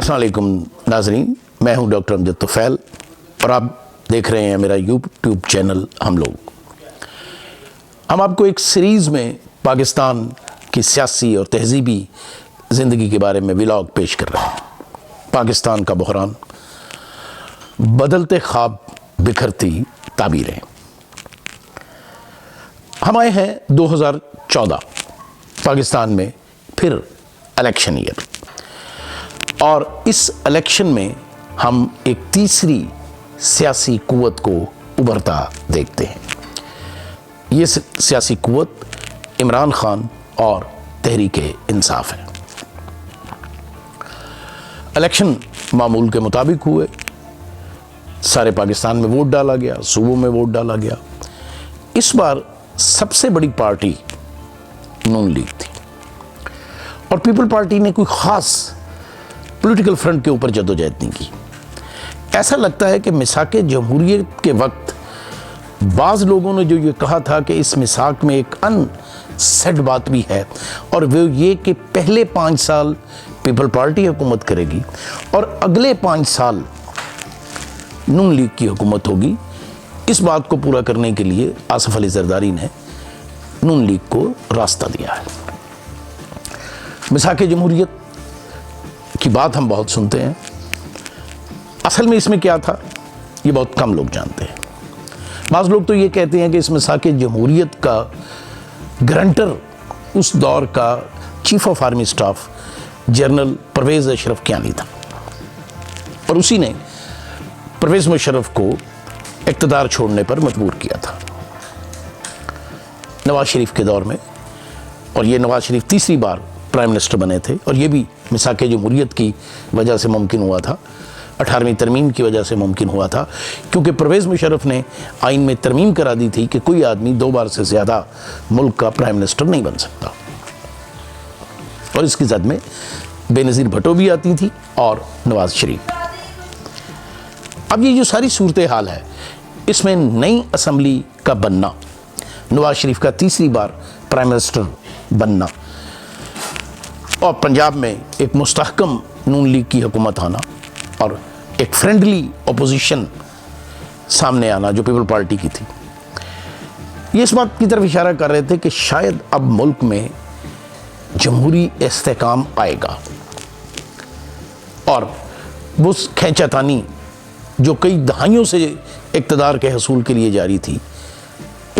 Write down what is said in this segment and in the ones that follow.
अस्सलाम वालेकुम नाज़रीन, मैं हूं डॉक्टर अमजद तुफ़ैल और आप देख रहे हैं मेरा यूट्यूब चैनल हम लोग। हम आपको एक सीरीज़ में पाकिस्तान की सियासी और तहज़ीबी ज़िंदगी के बारे में व्लॉग पेश कर रहे हैं। पाकिस्तान का बहरान, बदलते ख्वाब, बिखरती ताबीरें। हम आए हैं 2014 पाकिस्तान में फिर इलेक्शन ईयर, और इस इलेक्शन में हम एक तीसरी सियासी कुव्वत को उभरता देखते हैं। ये सियासी कुव्वत इमरान खान और तहरीक-ए-इंसाफ है। इलेक्शन मामूल के मुताबिक हुए, सारे पाकिस्तान में वोट डाला गया, सूबों में वोट डाला गया। इस बार सबसे बड़ी पार्टी नून लीग थी और पीपल पार्टी ने कोई ख़ास पॉलिटिकल फ्रंट के ऊपर जद्दोजहद नहीं की। ऐसा लगता है कि मिसाक जमहूरियत के वक्त बाज़ लोगों ने जो ये कहा था कि इस मिसाक में एक अनसेड बात भी है, और वो ये कि पहले 5 साल पीपल पार्टी हुकूमत करेगी और अगले 5 साल नून लीग की हुकूमत होगी। इस बात को पूरा करने के लिए आसिफ अली जरदारी ने नून लीग को रास्ता दिया है। मिसाक जमहूरियत की बात हम बहुत सुनते हैं, असल में इसमें क्या था ये बहुत कम लोग जानते हैं। बाज़ लोग तो ये कहते हैं कि इस मिसाक जमहूरियत का गारंटर उस दौर का chief of army staff general Pervez Ashraf Kayani था, और उसी ने परवेज़ मुशर्रफ को इक़्तिदार छोड़ने पर मजबूर किया था नवाज शरीफ के दौर में। और ये नवाज शरीफ तीसरी बार प्राइम मिनिस्टर बने थे, और ये भी मिसाक जमहूरियत की वजह से मुमकिन हुआ था, 18वीं तरमीम की वजह से मुमकिन हुआ था, क्योंकि परवेज़ मुशर्रफ ने आइन में तरमीम करा दी थी कि कोई आदमी 2 बार से ज़्यादा मुल्क का प्राइम मिनिस्टर नहीं बन सकता। और इसकी जद में बेनज़ीर भुट्टो भी आती थी और नवाज शरीफ। अब ये जो सारी सूरत हाल है, इसमें नई असम्बली का बनना, नवाज शरीफ का तीसरी बार प्राइम मिनिस्टर बनना, और पंजाब में एक मुस्तहकम नून लीग की हुकूमत आना, और एक फ्रेंडली अपोजिशन सामने आना जो पीपल पार्टी की थी, ये इस बात की तरफ इशारा कर रहे थे कि शायद अब मुल्क में जमहूरी इस्तेहकाम आएगा, और वो खींचातानी जो कई दहाइयों से इक़्तिदार के हसूल के लिए जारी थी,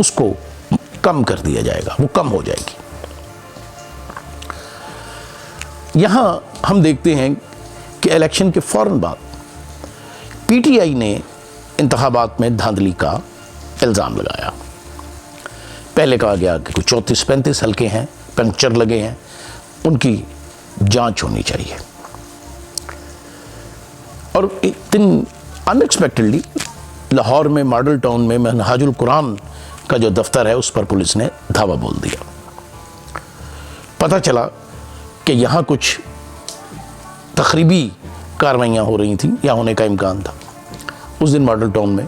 उसको कम कर दिया जाएगा, वो कम हो जाएगी। यहाँ हम देखते हैं कि इलेक्शन के फ़ौरन बाद पीटीआई ने इंतखाबात में धांधली का इल्ज़ाम लगाया। पहले कहा गया कि कुछ 34-35 हल्के हैं, पंचर लगे हैं, उनकी जांच होनी चाहिए। और एक दिन अनएक्सपेक्टेडली लाहौर में मॉडल टाउन में मनहाजुल कुरान का जो दफ्तर है, उस पर पुलिस ने धावा बोल दिया। पता चला कि यहाँ कुछ तखरीबी कार्रवाइयाँ हो रही थीं या होने का इम्कान था। उस दिन मॉडल टाउन में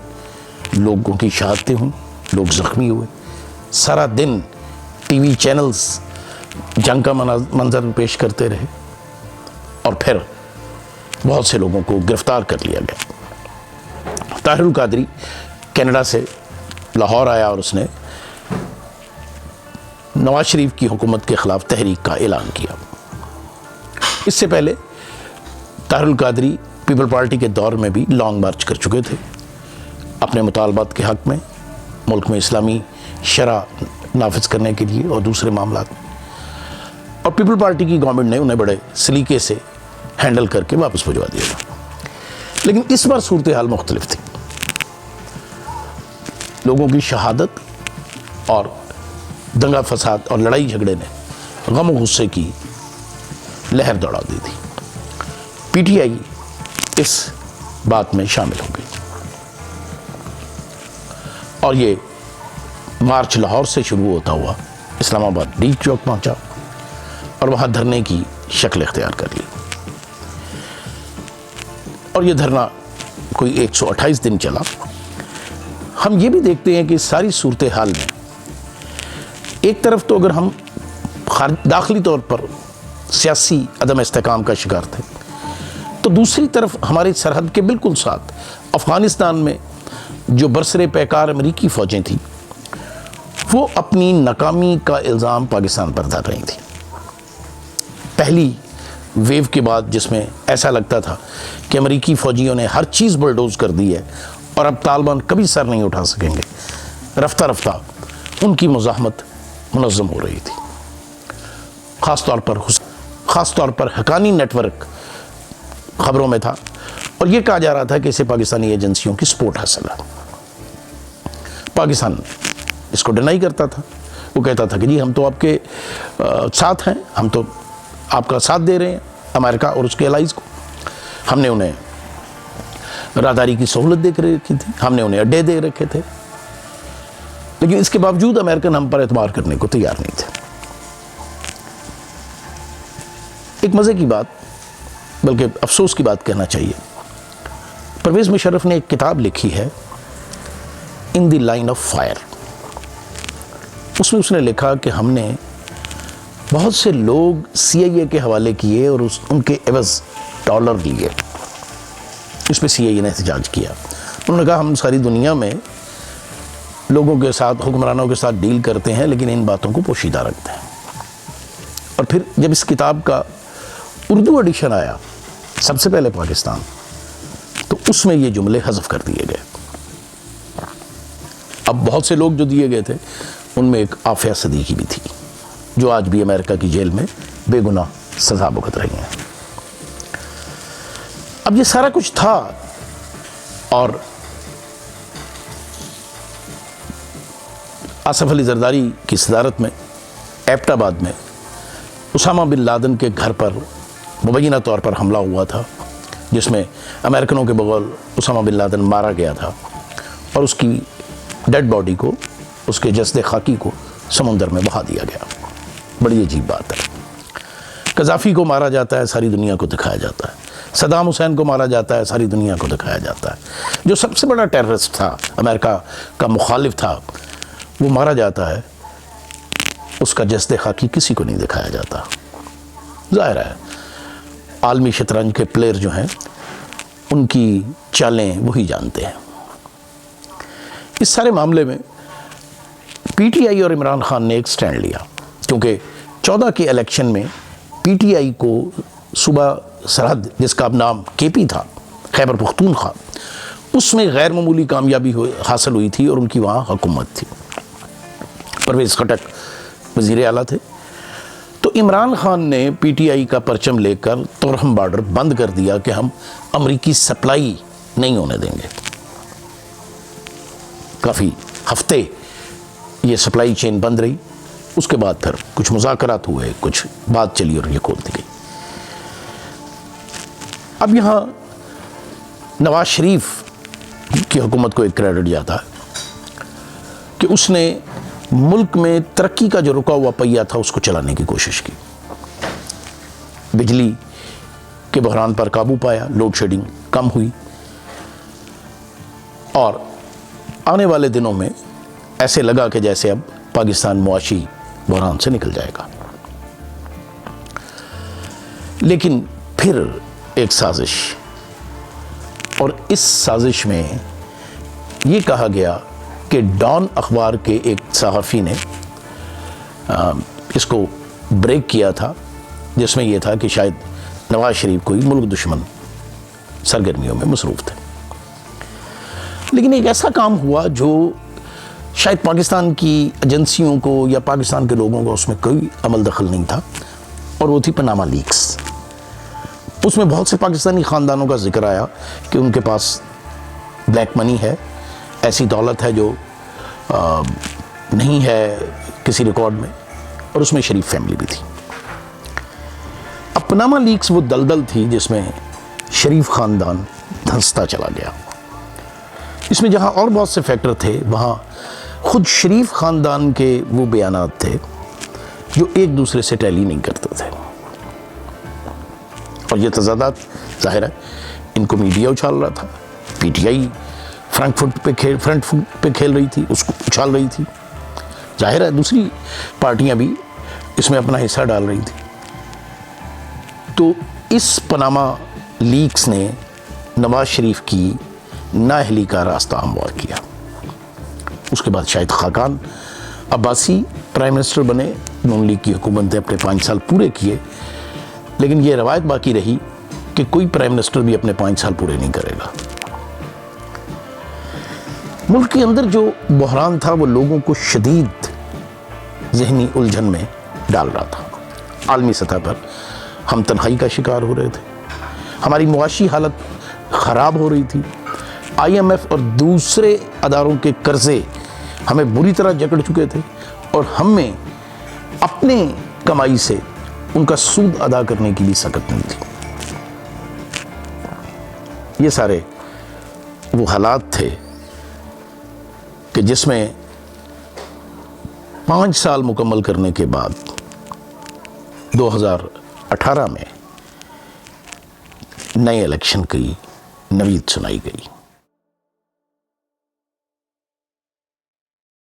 लोगों की शहादतें हुई, लोग ज़ख्मी हुए। सारा दिन टीवी चैनल्स जंग का मंजर पेश करते रहे, और फिर बहुत से लोगों को गिरफ्तार कर लिया गया। ताहिरुल कादरी कनाडा से लाहौर आया और उसने नवाज शरीफ की हुकूमत के ख़िलाफ़ तहरीक का ऐलान किया। इससे पहले ताहिरुल कादरी पीपल पार्टी के दौर में भी लॉन्ग मार्च कर चुके थे अपने मुतालबात के हक़ में, मुल्क में इस्लामी शरा नाफिज करने के लिए और दूसरे मामलात में। और पीपल पार्टी की गवर्नमेंट ने उन्हें बड़े सलीके से हैंडल करके वापस भिजवा दिया था। लेकिन इस बार सूरत हाल मुख्तलिफ थी। लोगों की शहादत और दंगा फसाद और लड़ाई झगड़े ने गम और गुस्से की लहर दौड़ा दी थी। पीटीआई इस बात में शामिल हो गई, और ये मार्च लाहौर से शुरू होता हुआ इस्लामाबाद डी चौक पहुंचा और वहां धरने की शक्ल इख्तियार कर ली। और ये धरना कोई 128 दिन चला। हम ये भी देखते हैं कि सारी सूरत हाल में एक तरफ तो अगर हम दाखिली तौर पर सियासी अदम इस्तेकाम का शिकार थे, तो दूसरी तरफ हमारी सरहद के बिल्कुल साथ अफगानिस्तान में जो बरसरे पैकार अमेरिकी फ़ौजें थी, वो अपनी नाकामी का इल्ज़ाम पाकिस्तान पर धर रही थी। पहली वेव के बाद, जिसमें ऐसा लगता था कि अमेरिकी फ़ौजियों ने हर चीज़ बुलडोज़ कर दी है और अब तालिबान कभी सर नहीं उठा सकेंगे, रफ्ता रफ्ता उनकी मुज़ाहमत मुनज़्ज़म हो रही थी। ख़ास तौर पर हक़ानी नेटवर्क खबरों में था और ये कहा जा रहा था कि इसे पाकिस्तानी एजेंसियों की सपोर्ट हासिल है। पाकिस्तान इसको डिनाई करता था। वो कहता था कि जी हम तो आपके साथ हैं, हम तो आपका साथ दे रहे हैं, अमेरिका और उसके एलाइज को। हमने उन्हें राहदारी की सहूलत दे रखी थी, हमने उन्हें अड्डे दे रखे थे, लेकिन इसके बावजूद अमेरिकन हम पर एतबार करने को तैयार नहीं थे। एक मज़े की बात, बल्कि अफसोस की बात कहना चाहिए, परवेज़ मुशर्रफ ने एक किताब लिखी है in the line of fire. उसमें उसने लिखा कि हमने बहुत से लोग CIA के हवाले किए और उनके एवज़ डॉलर लिए। इस पर CIA ने एहतजाज किया। उन्होंने कहा हम सारी दुनिया में लोगों के साथ, हुक्मरानों के साथ डील करते हैं, लेकिन इन बातों को पोशीदा रखते हैं। और फिर जब इस किताब का उर्दू एडिशन आया सबसे पहले पाकिस्तान, तो उसमें ये जुमले हज़फ कर दिए गए। अब बहुत से लोग जो दिए गए थे उनमें एक आफिया सदीकी भी थी, जो आज भी अमेरिका की जेल में बेगुनाह सज़ा भुगत रही हैं। अब ये सारा कुछ था और आसिफ अली जरदारी की सदारत में एबटाबाद में उसामा बिन लादेन के घर पर मुबैना तौर पर हमला हुआ था, जिसमें अमेरिकनों के बगौल उसामा बिन लादेन मारा गया था और उसकी डेड बॉडी को, उसके जस्द खाकी को समुंदर में बहा दिया गया। बड़ी अजीब बात है। कज़ाफ़ी को मारा जाता है, सारी दुनिया को दिखाया जाता है। सदाम हुसैन को मारा जाता है, सारी दुनिया को दिखाया जाता है। जो सबसे बड़ा टेररिस्ट था, अमेरिका का मुखालिफ था, वो मारा जाता है, उसका जस्द खाकी किसी को नहीं दिखाया जाता। ज़ाहिर है आलमी शतरंज के प्लेयर जो हैं उनकी चालें वही जानते हैं। इस सारे मामले में PTI और इमरान खान ने एक स्टैंड लिया, क्योंकि 14 के इलेक्शन में PTI को सूबा सरहद, जिसका अब नाम KP था, खैबर पख्तूनख्वा, उसमें गैर मामूली कामयाबी हासिल हुई थी और उनकी वहाँ हुकूमत थी। परवेज़ खटक वज़ीर आला थे। तो इमरान खान ने PTI का परचम लेकर तोरहम बॉर्डर बंद कर दिया कि हम अमरीकी सप्लाई नहीं होने देंगे। काफ़ी हफ्ते ये सप्लाई चेन बंद रही। उसके बाद फिर कुछ मुज़ाकरात हुए, कुछ बात चली और ये खोल दी गई। अब यहाँ नवाज शरीफ की हुकूमत को एक क्रेडिट जाता है कि उसने मुल्क में तरक्की का जो रुका हुआ पहिया था उसको चलाने की कोशिश की। बिजली के बहरान पर काबू पाया, लोड शेडिंग कम हुई और आने वाले दिनों में ऐसे लगा कि जैसे अब पाकिस्तान मुआशी बहरान से निकल जाएगा। लेकिन फिर एक साजिश, और इस साजिश में ये कहा गया कि डॉन अखबार के एक सहाफ़ी ने इसको ब्रेक किया था, जिसमें यह था कि शायद नवाज शरीफ कोई मुल्क दुश्मन सरगर्मियों में मसरूफ़ थे। लेकिन एक ऐसा काम हुआ जो शायद पाकिस्तान की एजेंसियों को या पाकिस्तान के लोगों को उसमें कोई अमल दखल नहीं था, और वो थी पनामा लीक्स। उसमें बहुत से पाकिस्तानी ख़ानदानों का जिक्र आया कि उनके पास ब्लैक मनी है, ऐसी दौलत है जो नहीं है किसी रिकॉर्ड में, और उसमें शरीफ फैमिली भी थी। अब पनामा लीक्स वो दलदल थी जिसमें शरीफ ख़ानदान धंसता चला गया। इसमें जहाँ और बहुत से फैक्टर थे, वहाँ खुद शरीफ ख़ानदान के वो बयानात थे जो एक दूसरे से टैली नहीं करते थे, और ये तज़ादात ज़ाहिर है इनको मीडिया उछाल रहा था। PTI फ्रंट फुट पे खेल रही थी, उसको उछाल रही थी। ज़ाहिर है दूसरी पार्टियां भी इसमें अपना हिस्सा डाल रही थी। तो इस पनामा लीक्स ने नवाज शरीफ की नाअहली का रास्ता हमवार किया। उसके बाद शाहिद खाकान अब्बासी प्राइम मिनिस्टर बने, नून लीग की हुकूमत ने अपने 5 साल पूरे किए, लेकिन ये रवायत बाकी रही कि कोई प्राइम मिनिस्टर भी अपने 5 साल पूरे नहीं करेगा। मुल्क के अंदर जो बहरान था वो लोगों को शदीद जहनी उलझन में डाल रहा था। आलमी सतह पर हम तन्हाई का शिकार हो रहे थे, हमारी मुआशी हालत ख़राब हो रही थी, IMF और दूसरे अदारों के कर्जे हमें बुरी तरह जकड़ चुके थे और हमें अपने कमाई से उनका सूद अदा करने की भी सकत नहीं थी। ये सारे वो हालात थे कि जिसमें 5 साल मुकम्मल करने के बाद 2018 में नए इलेक्शन की नवीद सुनाई गई।